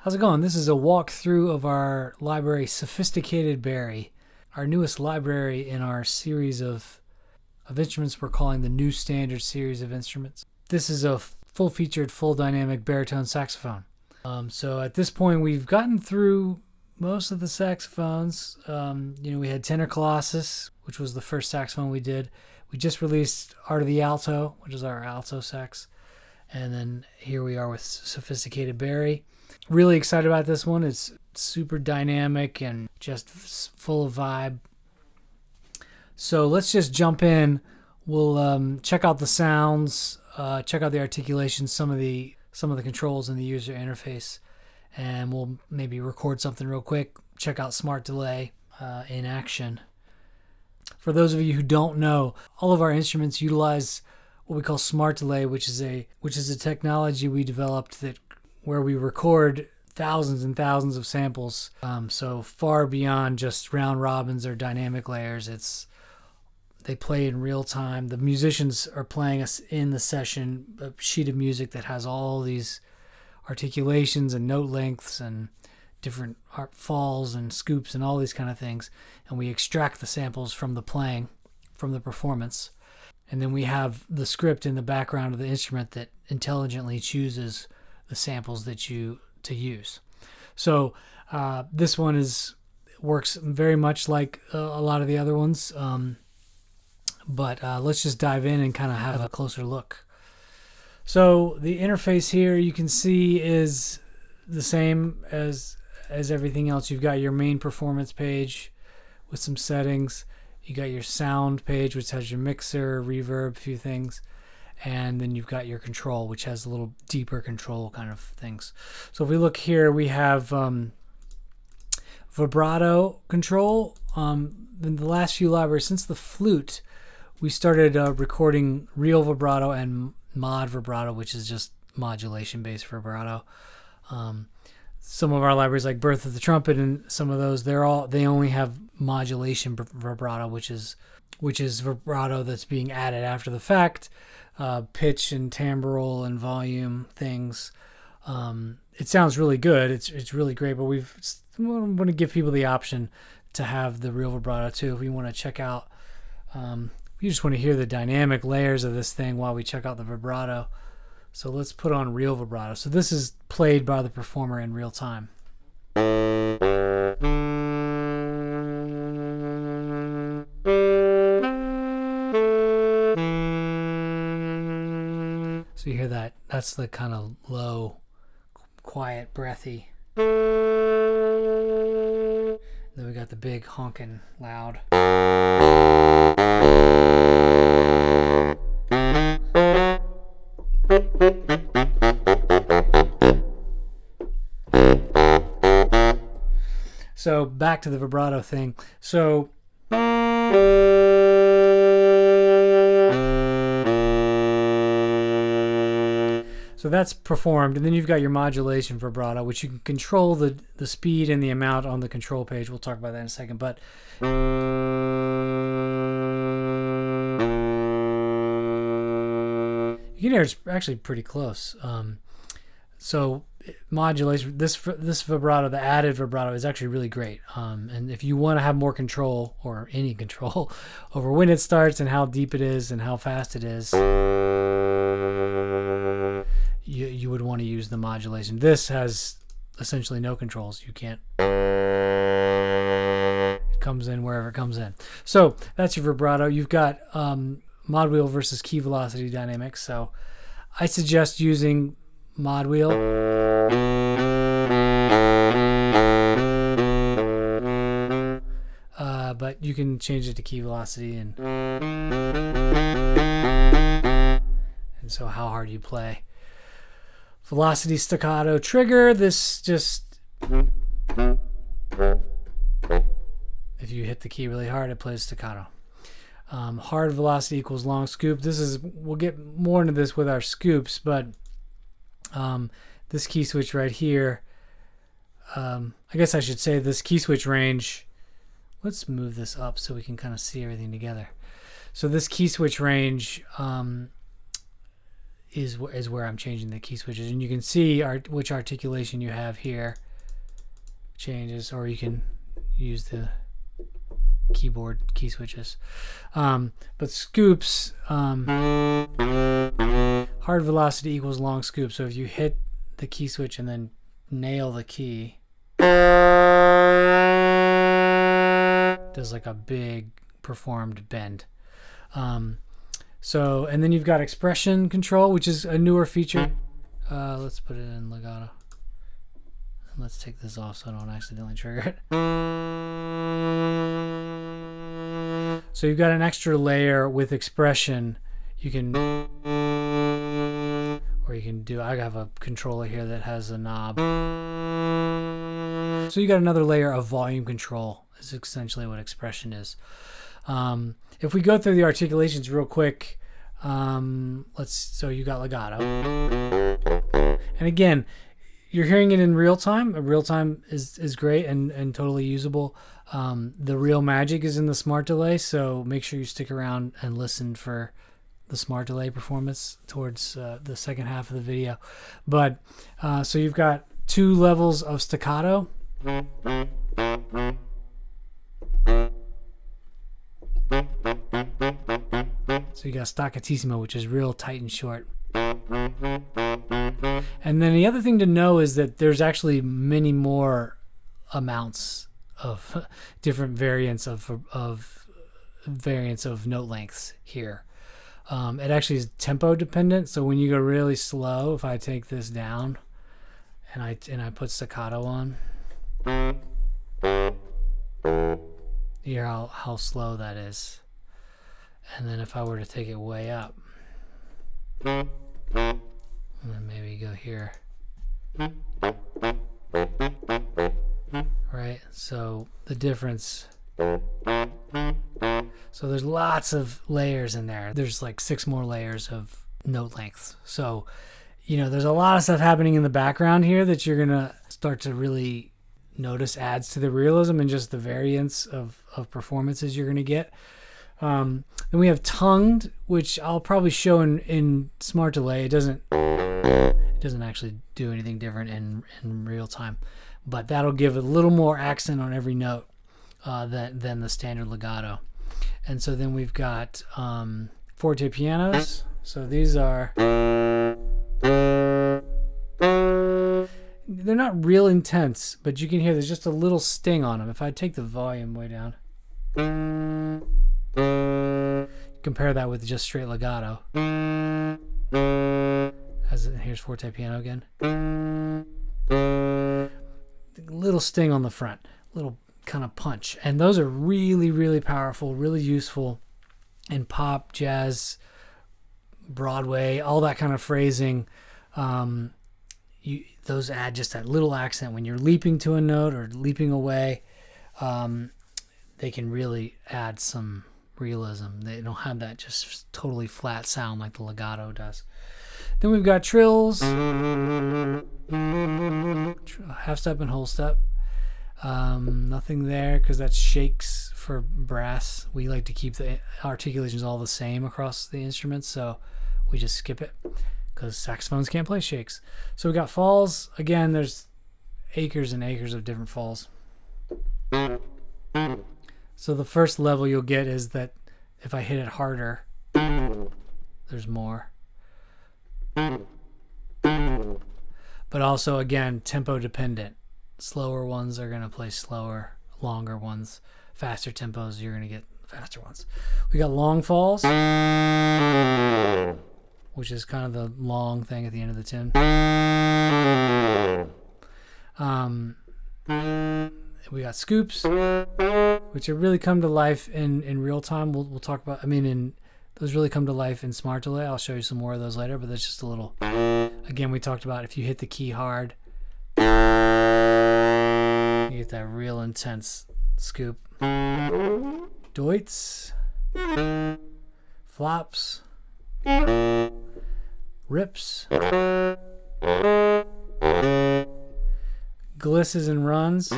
How's it going? This is a walkthrough of our library, Sophisticated Bari, our newest library in our series of instruments we're calling the New Standard series of instruments. This is a full-featured, full dynamic baritone saxophone. So at this point, we've gotten through most of the saxophones. We had Tenor Colossus, which was the first saxophone we did. We just released Art of the Alto, which is our alto sax. And then here we are with Sophisticated Bari. Really excited about this one. It's super dynamic and just full of vibe. So let's just jump in. We'll check out the sounds, check out the articulations, some of the controls in the user interface, and we'll maybe record something real quick. Check out Smart Delay in action. For those of you who don't know, all of our instruments utilize what we call Smart Delay, which is a technology we developed where we record thousands and thousands of samples, so far beyond just round robins or dynamic layers. They play in real time. The musicians are playing us in the session a sheet of music that has all these articulations and note lengths and different falls and scoops and all these kind of things, and we extract the samples from the playing, from the performance. And then we have the script in the background of the instrument that intelligently chooses the samples to use. So this one works very much like a lot of the other ones, but let's just dive in and kind of have a closer look. So the interface here you can see is the same as everything else. You've got your main performance page with some settings. You got your sound page, which has your mixer, reverb, a few things. And then you've got your control, which has a little deeper control kind of things. So if we look here, we have vibrato control. In the last few libraries, since the flute, we started recording real vibrato and mod vibrato, which is just modulation-based vibrato. Some of our libraries, like Birth of the Trumpet, and some of those, they only have modulation vibrato, which is vibrato that's being added after the fact, pitch and timbral and volume things. It sounds really good. It's really great, but we want to give people the option to have the real vibrato too. If we want to check out, you just want to hear the dynamic layers of this thing while we check out the vibrato. So let's put on real vibrato. So this is played by the performer in real time. So you hear that. That's the kind of low, quiet, breathy. Then we got the big honking loud. So back to the vibrato thing. So that's performed, and then you've got your modulation vibrato, which you can control the speed and the amount on the control page. We'll talk about that in a second. But you can hear it's actually pretty close. So modulation, this vibrato, the added vibrato, is actually really great. And if you want to have more control, or any control, over when it starts and how deep it is and how fast it is, you would want to use the modulation. This has essentially no controls. You can't. It comes in wherever it comes in. So that's your vibrato. You've got mod wheel versus key velocity dynamics. So I suggest using mod wheel. But you can change it to key velocity and so how hard you play. Velocity staccato trigger. This just, if you hit the key really hard, it plays staccato. Hard velocity equals long scoop. We'll get more into this with our scoops, but this key switch right here, I guess I should say this key switch range. Let's move this up so we can kind of see everything together. So this key switch range, is where I'm changing the key switches, and you can see which articulation you have here changes, or you can use the keyboard key switches. But scoops, hard velocity equals long scoop. So if you hit the key switch and then nail the key, does like a big performed bend. So, and then you've got expression control, which is a newer feature. Let's put it in legato. Let's take this off so I don't accidentally trigger it. So you've got an extra layer with expression. You can, or you can do, I have a controller here that has a knob. So you got another layer of volume control, is essentially what expression is. If we go through the articulations real quick, so you got legato. And again, you're hearing it in real time. Real time is great and totally usable. The real magic is in the smart delay, so make sure you stick around and listen for the smart delay performance towards the second half of the video. But so you've got 2 levels of staccato. So you got staccatissimo, which is real tight and short. And then the other thing to know is that there's actually many more amounts of different variants of note lengths here. It actually is tempo dependent. So when you go really slow, if I take this down and I put staccato on, you hear how slow that is. And then if I were to take it way up, and then maybe go here, right? So the difference, so there's lots of layers in there. There's like 6 more layers of note lengths. So, you know, there's a lot of stuff happening in the background here that you're gonna start to really notice adds to the realism and just the variance of performances you're gonna get. Then we have tongued, which I'll probably show in smart delay. It doesn't actually do anything different in real time, but that'll give a little more accent on every note than the standard legato. And so then we've got forte pianos. So these are, they're not real intense, but you can hear there's just a little sting on them. If I take the volume way down, compare that with just straight legato. Here's forte piano again. Little sting on the front, little kind of punch. And those are really, really powerful, really useful in pop, jazz, Broadway, all that kind of phrasing. Those add just that little accent when you're leaping to a note or leaping away. They can really add some realism. They don't have that just totally flat sound like the legato does. Then we've got trills, half step and whole step. Nothing there because that's shakes for brass. We like to keep the articulations all the same across the instruments, so we just skip it because saxophones can't play shakes. So we got falls. Again, there's acres and acres of different falls. So the first level you'll get is that if I hit it harder, there's more. But also, again, tempo dependent. Slower ones are going to play slower, longer ones. Faster tempos, you're going to get faster ones. We got long falls, which is kind of the long thing at the end of the tune. We got scoops, which have really come to life in real time. We'll talk about, those really come to life in smart delay. I'll show you some more of those later, but that's just a little, again, we talked about if you hit the key hard, you get that real intense scoop. Deutz, flops, rips, glisses and runs.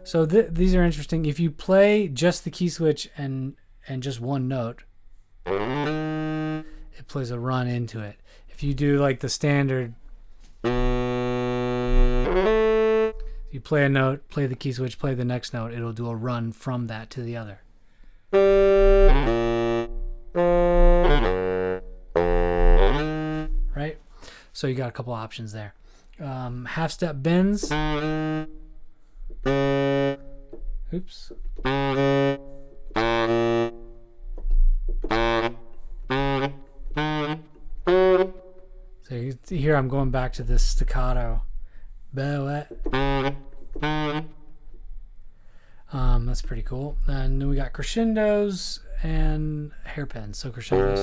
So these are interesting. If you play just the key switch and just one note, it plays a run into it. If you do like the standard, you play a note, play the key switch, play the next note, it'll do a run from that to the other. Right? So you got a couple options there. Half step bends. Oops. So you can see here I'm going back to this staccato. That's pretty cool. And then we got crescendos and hairpins. So crescendos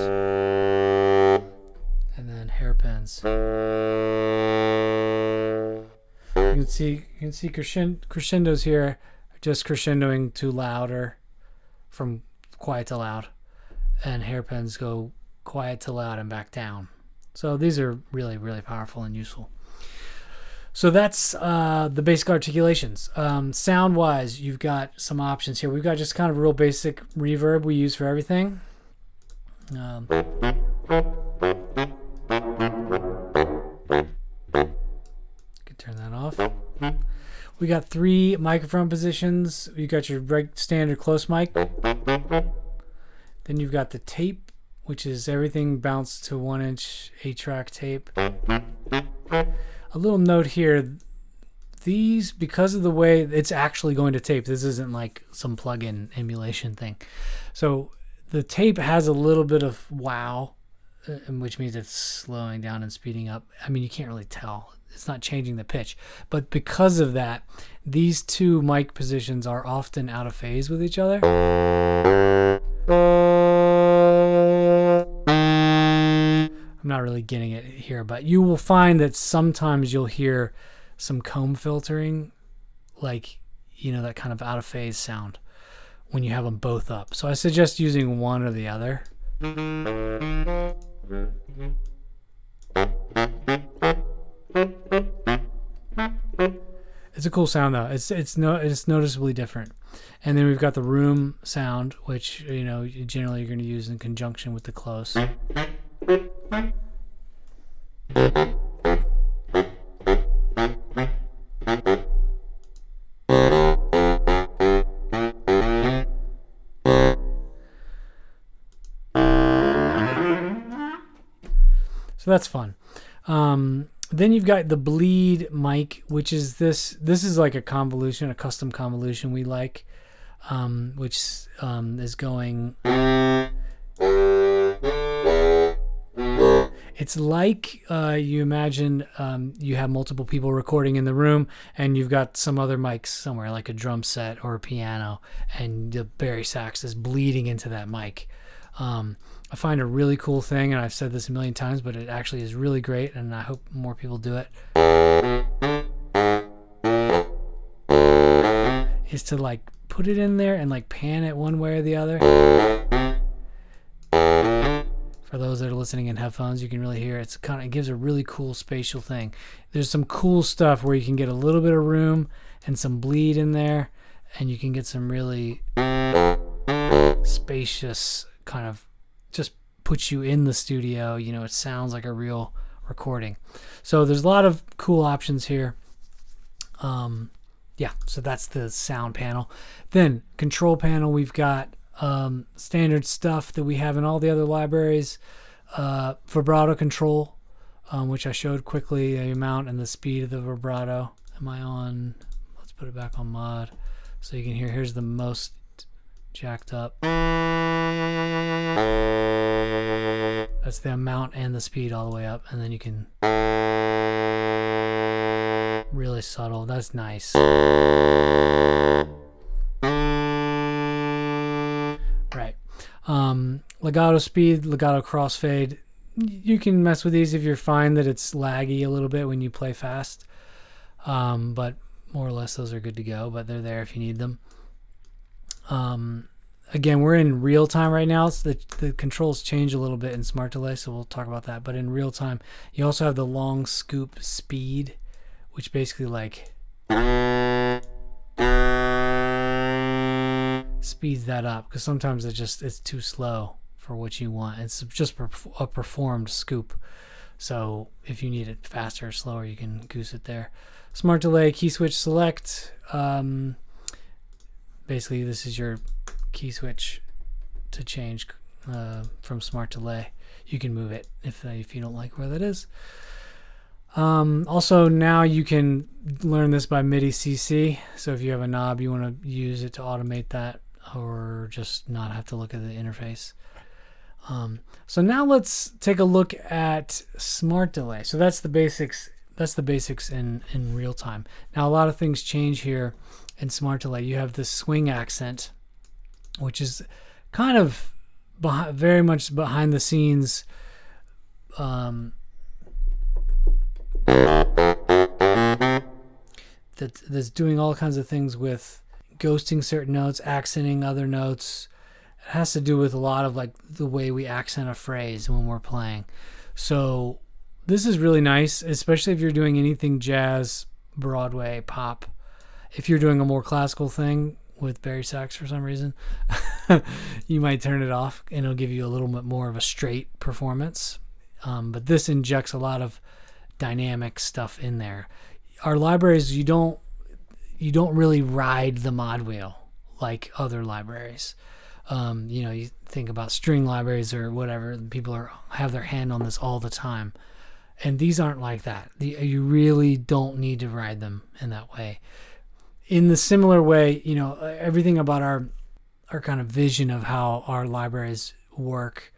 and then hairpins. You can see crescendos here, just crescendoing to louder, from quiet to loud, and hairpins go quiet to loud and back down. So these are really, really powerful and useful. So that's the basic articulations. Sound-wise, you've got some options here. We've got just kind of real basic reverb we use for everything. Could turn that off. We got 3 microphone positions. You got your standard close mic. Then you've got the tape, which is everything bounced to 1-inch 8-track tape. A little note here, these, because of the way it's actually going to tape, this isn't like some plug-in emulation thing. So the tape has a little bit of wow, which means it's slowing down and speeding up. I mean, you can't really tell. It's not changing the pitch. But because of that, these 2 mic positions are often out of phase with each other. I'm not really getting it here, but you will find that sometimes you'll hear some comb filtering, like, you know, that kind of out of phase sound when you have them both up. So I suggest using one or the other. It's a cool sound though. It's noticeably different. And then we've got the room sound, which, you know, generally you're going to use in conjunction with the close. So that's fun. Then you've got the bleed mic, which is this is like a convolution, a custom convolution we like, which is going. It's like you imagine you have multiple people recording in the room, and you've got some other mics somewhere, like a drum set or a piano, and the Bari sax is bleeding into that mic. I find a really cool thing, and I've said this a million times, but it actually is really great, and I hope more people do it, is to like put it in there and like pan it one way or the other. For those that are listening in headphones, you can really hear it. It gives a really cool spatial thing. There's some cool stuff where you can get a little bit of room and some bleed in there, and you can get some really spacious kind of, just puts you in the studio. You know, it sounds like a real recording. So there's a lot of cool options here. Yeah, so that's the sound panel. Then control panel, we've got standard stuff that we have in all the other libraries. Vibrato control, which I showed quickly, the amount and the speed of the vibrato. Am I on? Let's put it back on mod so you can hear. Here's the most jacked up. That's the amount and the speed all the way up, and then you can really subtle. That's nice. Right. Legato speed, legato crossfade. You can mess with these if you find that it's laggy a little bit when you play fast. But more or less those are good to go, but they're there if you need them. Again, we're in real time right now, so the controls change a little bit in Smart Delay, so we'll talk about that. But in real time, you also have the long scoop speed, which basically like speeds that up, because sometimes it's too slow for what you want. It's just a performed scoop. So if you need it faster or slower, you can goose it there. Smart delay, key switch select. Basically, this is your key switch to change from smart delay. You can move it if you don't like where that is. Also, now you can learn this by MIDI CC. So if you have a knob, you want to use it to automate that, or just not have to look at the interface. So now let's take a look at smart delay. So that's the basics. That's the basics in real time. Now a lot of things change here in smart delay. You have this swing accent, which is kind of very much behind the scenes. That's doing all kinds of things with ghosting certain notes, accenting other notes. It has to do with a lot of like the way we accent a phrase when we're playing. So this is really nice, especially if you're doing anything jazz, Broadway, pop. If you're doing a more classical thing with Bari sax for some reason, you might turn it off and it'll give you a little bit more of a straight performance. But this injects a lot of dynamic stuff in there. Our libraries, you don't really ride the mod wheel like other libraries. You think about string libraries or whatever, people have their hand on this all the time, and these aren't like that. You really don't need to ride them in that way. In the similar way, everything about our kind of vision of how our libraries work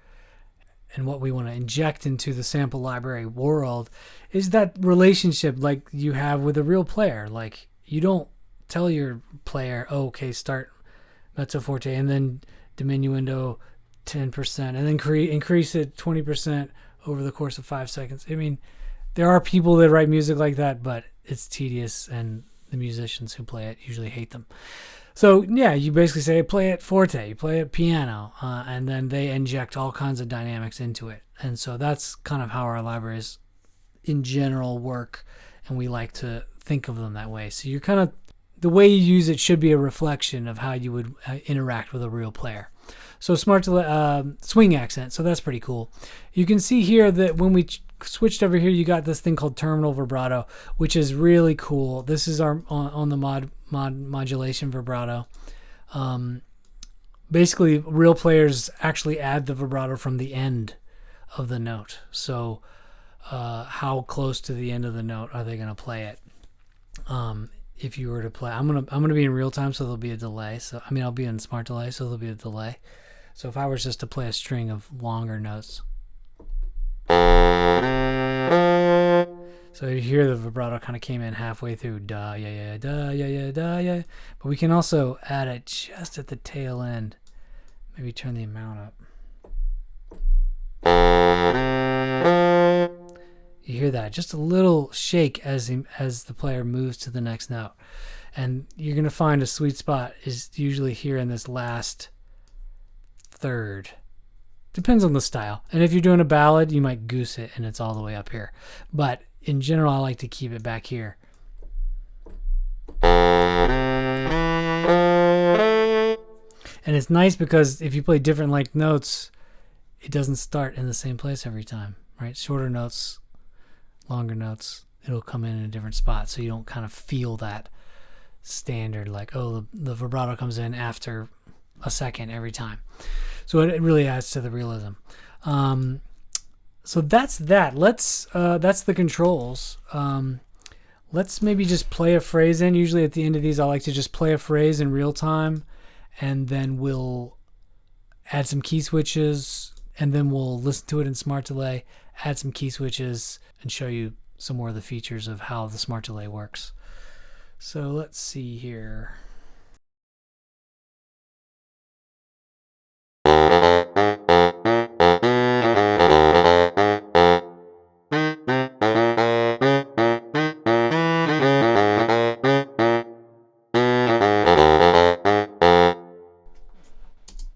and what we want to inject into the sample library world is that relationship like you have with a real player. Like, you don't tell your player, oh, okay, start mezzo forte and then diminuendo 10% and then increase it 20% over the course of 5 seconds. I mean, there are people that write music like that, but it's tedious, and the musicians who play it usually hate them. So yeah, you basically say play it forte, you play it piano, and then they inject all kinds of dynamics into it. And so that's kind of how our libraries in general work, and we like to think of them that way. So you're kind of, the way you use it should be a reflection of how you would interact with a real player. So smart swing accent, so that's pretty cool. You can see here that when we switched over here, you got this thing called terminal vibrato, which is really cool. This is our on the modulation vibrato. Basically, real players actually add the vibrato from the end of the note. So how close to the end of the note are they going to play it? If you were to play, I'm gonna be in real time, so there'll be a delay. So I'll be in smart delay, so there'll be a delay. So if I was just to play a string of longer notes, so you hear the vibrato kind of came in halfway through, da ya ya da ya ya da ya. But we can also add it just at the tail end. Maybe turn the amount up. You hear that, just a little shake as the player moves to the next note. And you're going to find a sweet spot is usually here in this last third. Depends on the style. And if you're doing a ballad, you might goose it and it's all the way up here. But in general, I like to keep it back here. And it's nice because if you play different length notes, it doesn't start in the same place every time, right? Shorter notes, longer notes, it'll come in a different spot, so you don't kind of feel that standard like, oh, the vibrato comes in after a second every time. So it really adds to the realism. So that's that. That's the controls. Let's maybe just play a phrase in. Usually at the end of these, I like to just play a phrase in real time, and then we'll add some key switches, and then we'll listen to it in smart delay, add some key switches, and show you some more of the features of how the smart delay works. So let's see here.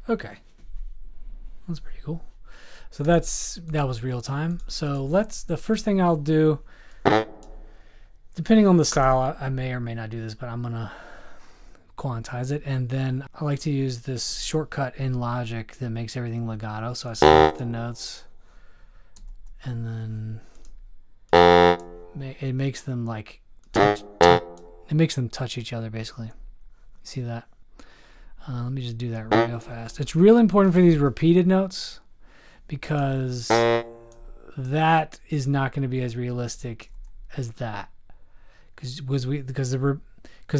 Okay, that's pretty cool. So that was real time. So the first thing I'll do, depending on the style, I may or may not do this, but I'm gonna quantize it, and then I like to use this shortcut in Logic that makes everything legato. So I select the notes and then It makes them like it makes them touch each other basically. See that? Let me just do that real fast. It's real important for these repeated notes because that is not going to be as realistic as that. Because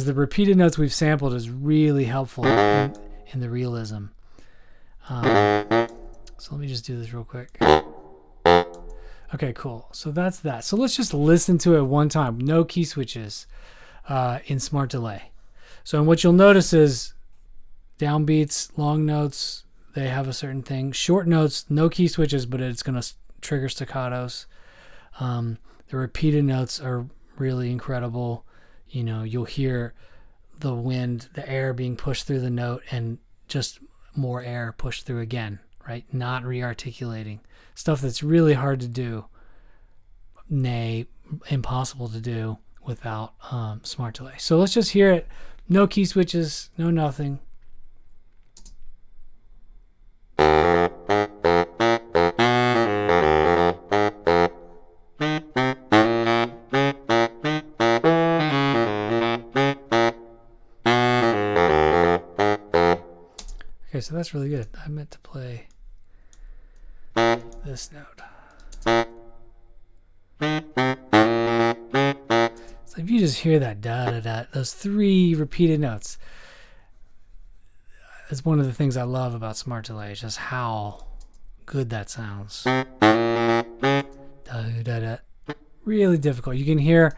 the repeated notes we've sampled is really helpful in the realism. So let me just do this real quick. Okay, cool. So that's that. So let's just listen to it one time. No key switches in Smart Delay. So what you'll notice is downbeats, long notes, they have a certain thing. Short notes, no key switches, but it's going to trigger staccatos. The repeated notes are really incredible. You know, you'll hear the wind, the air being pushed through the note and just more air pushed through again, right? Not re-articulating. Stuff that's really hard to do, nay, impossible to do without Smart Delay. So let's just hear it. No key switches, no nothing. Okay, so that's really good. I meant to play this note. So if you just hear that da-da-da, those three repeated notes, it's one of the things I love about Smart Delay, is just how good that sounds. Da-da-da. Really difficult. You can hear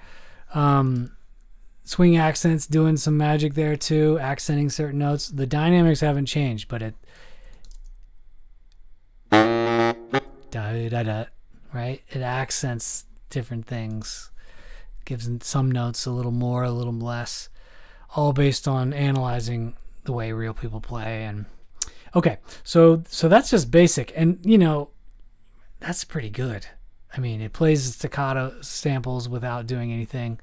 swing accents doing some magic there too, accenting certain notes. The dynamics haven't changed, but it da-da-da, right? It accents different things. Gives some notes a little more, a little less, all based on analyzing the way real people play. And okay, so that's just basic, and you know, that's pretty good. I mean, it plays staccato samples without doing anything.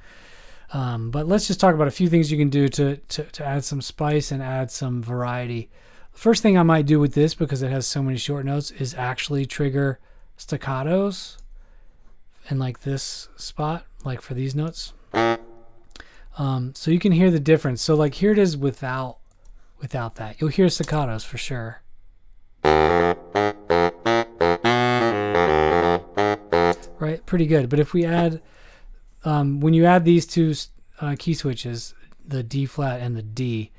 But let's just talk about a few things you can do to add some spice and add some variety. The first thing I might do with this, because it has so many short notes, is actually trigger staccatos in like this spot, like for these notes. So you can hear the difference. So like here it is without that. You'll hear staccatos for sure. Right, pretty good. But if we add, when you add these two key switches, the D flat and the D,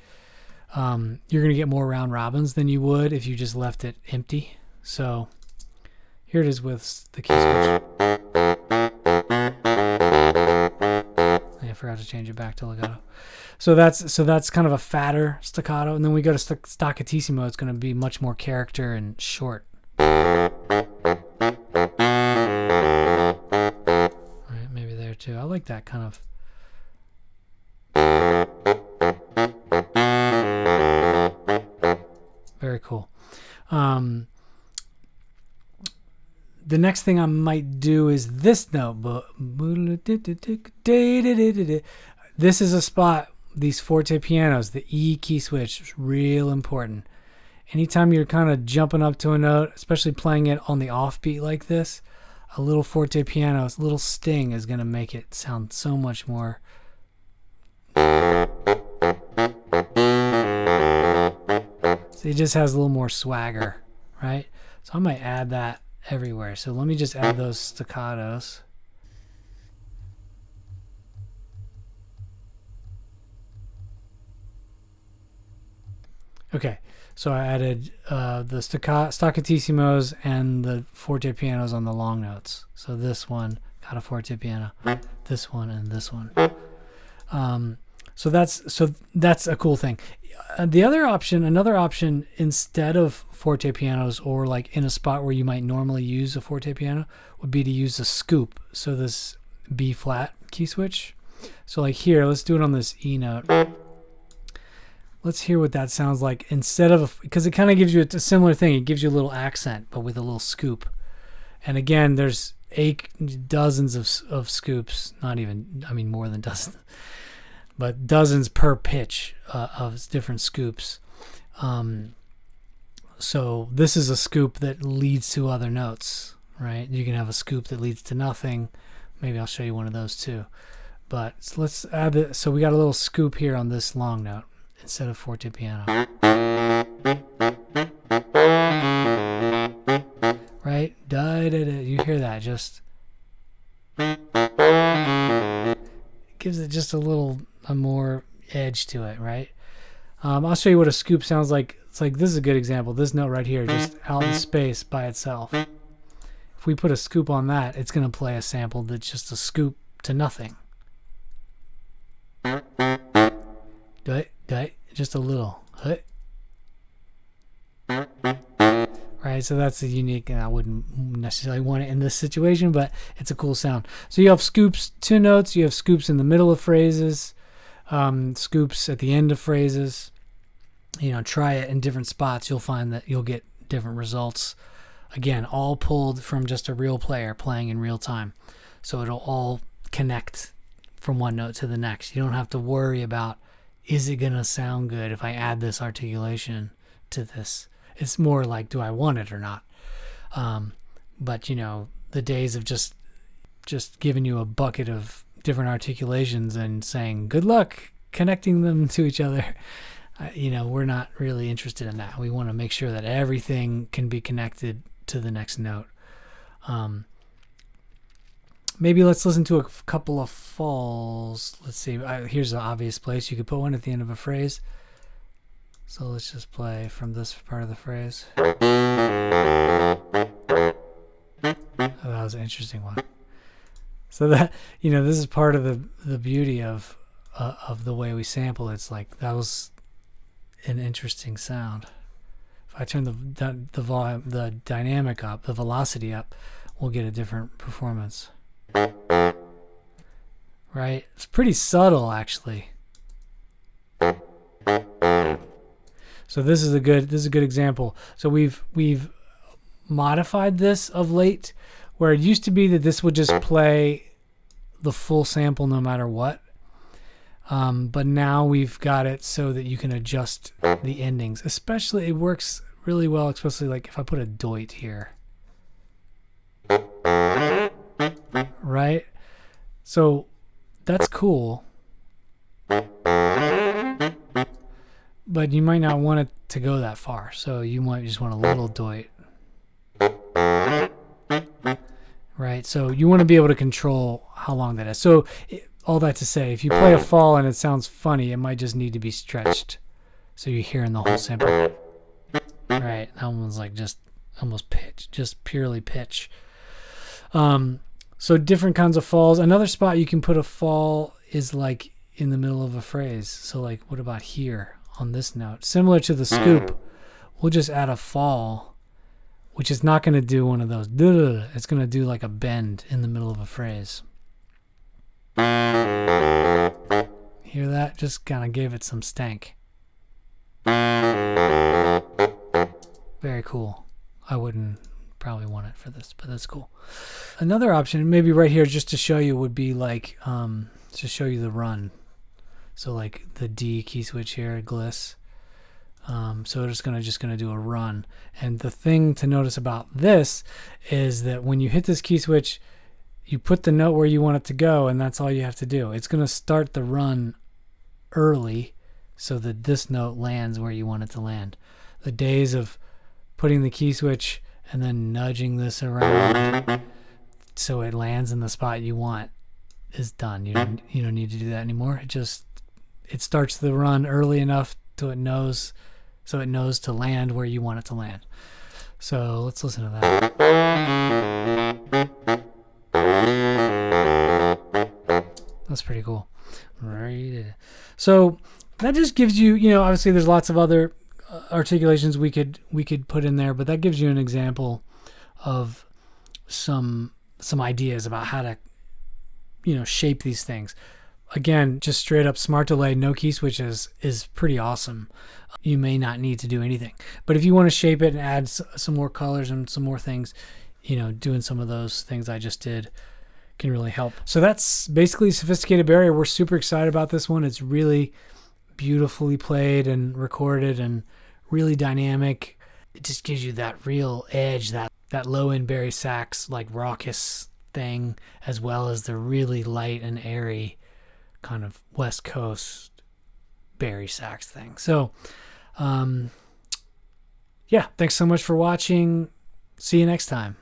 you're going to get more round robins than you would if you just left it empty. So here it is with the key switch. I forgot to change it back to legato. So that's kind of a fatter staccato, and then we go to staccatissimo. It's going to be much more character and short. Right, maybe there too. I like that kind of. Very cool. The next thing I might do is this note. This is a spot, these forte pianos, the E key switch is real important. Anytime you're kind of jumping up to a note, especially playing it on the offbeat like this, a little forte piano, a little sting is going to make it sound so much more. So it just has a little more swagger, right? So I might add that everywhere. So let me just add those staccatos. Okay, so I added the staccatissimos and the forte pianos on the long notes. So this one got a forte piano, this one, and this one. So that's a cool thing. Another option, instead of forte pianos, or like in a spot where you might normally use a forte piano, would be to use a scoop. So this B flat key switch. So like here, let's do it on this E note. Let's hear what that sounds like instead of, because it kind of gives you a similar thing. It gives you a little accent, but with a little scoop. And again, there's dozens of scoops, not even, I mean, more than dozens, but dozens per pitch of different scoops. So this is a scoop that leads to other notes, right? You can have a scoop that leads to nothing, Maybe I'll show you one of those too. But let's add it. So we got a little scoop here on this long note instead of fortepiano. Right? Da, da, da. You hear that? Just gives it just a more edge to it, right? I'll show you what a scoop sounds like. It's like, this is a good example. This note right here, just out in space by itself. If we put a scoop on that, it's going to play a sample that's just a scoop to nothing. Just a little. Right, so that's a unique, and I wouldn't necessarily want it in this situation, but it's a cool sound. So you have scoops, 2 notes, you have scoops in the middle of phrases, scoops at the end of phrases. Try it in different spots. You'll find that you'll get different results. Again, all pulled from just a real player playing in real time. So it'll all connect from one note to the next. You don't have to worry about, is it going to sound good if I add this articulation to this? It's more like, do I want it or not? But the days of just giving you a bucket of different articulations and saying, good luck connecting them to each other. We're not really interested in that. We want to make sure that everything can be connected to the next note. Maybe let's listen to a couple of falls. Let's see. Here's an obvious place. You could put one at the end of a phrase. So let's just play from this part of the phrase. Oh, that was an interesting one. So that, this is part of the beauty of the way we sample. It's like, that was an interesting sound. If I turn the volume, the dynamic up, the velocity up, we'll get a different performance. Right? It's pretty subtle, actually. So this is a good example. So we've modified this of late, where it used to be that this would just play the full sample no matter what. But now we've got it so that you can adjust the endings. Especially, it works really well, especially like if I put a doit here. Right? So that's cool. But you might not want it to go that far. So you might just want a little doit. Right? So you want to be able to control how long that is. So all that to say, if you play a fall and it sounds funny, it might just need to be stretched. So you're hearing the whole sample. Right? That one's like just almost pitch. Just purely pitch. So different kinds of falls. Another spot you can put a fall is like in the middle of a phrase. So like, what about here on this note? Similar to the scoop, we'll just add a fall, which is not going to do one of those. It's going to do like a bend in the middle of a phrase. Hear that? Just kind of gave it some stank. Very cool. I wouldn't probably want it for this, but that's cool. Another option, maybe right here just to show you, would be like to show you the run. So like the D key switch here, gliss. So we're just gonna do a run. And the thing to notice about this is that when you hit this key switch, you put the note where you want it to go, and that's all you have to do. It's gonna start the run early so that this note lands where you want it to land. The days of putting the key switch and then nudging this around so it lands in the spot you want is done. You don't need to do that anymore. It starts the run early enough so it knows to land where you want it to land. So let's listen to that. That's pretty cool. So that just gives you, obviously there's lots of other articulations we could put in there, but that gives you an example of some ideas about how to shape these things. Again, just straight up smart delay, no key switches is pretty awesome. You may not need to do anything, but if you want to shape it and add some more colors and some more things, doing some of those things I just did can really help. So that's basically Sophisticated Barrier. We're super excited about this one. It's really beautifully played and recorded and really dynamic. It just gives you that real edge, that low end Barry sax, like raucous thing, as well as the really light and airy kind of West Coast Bari sax thing. So, yeah, thanks so much for watching. See you next time.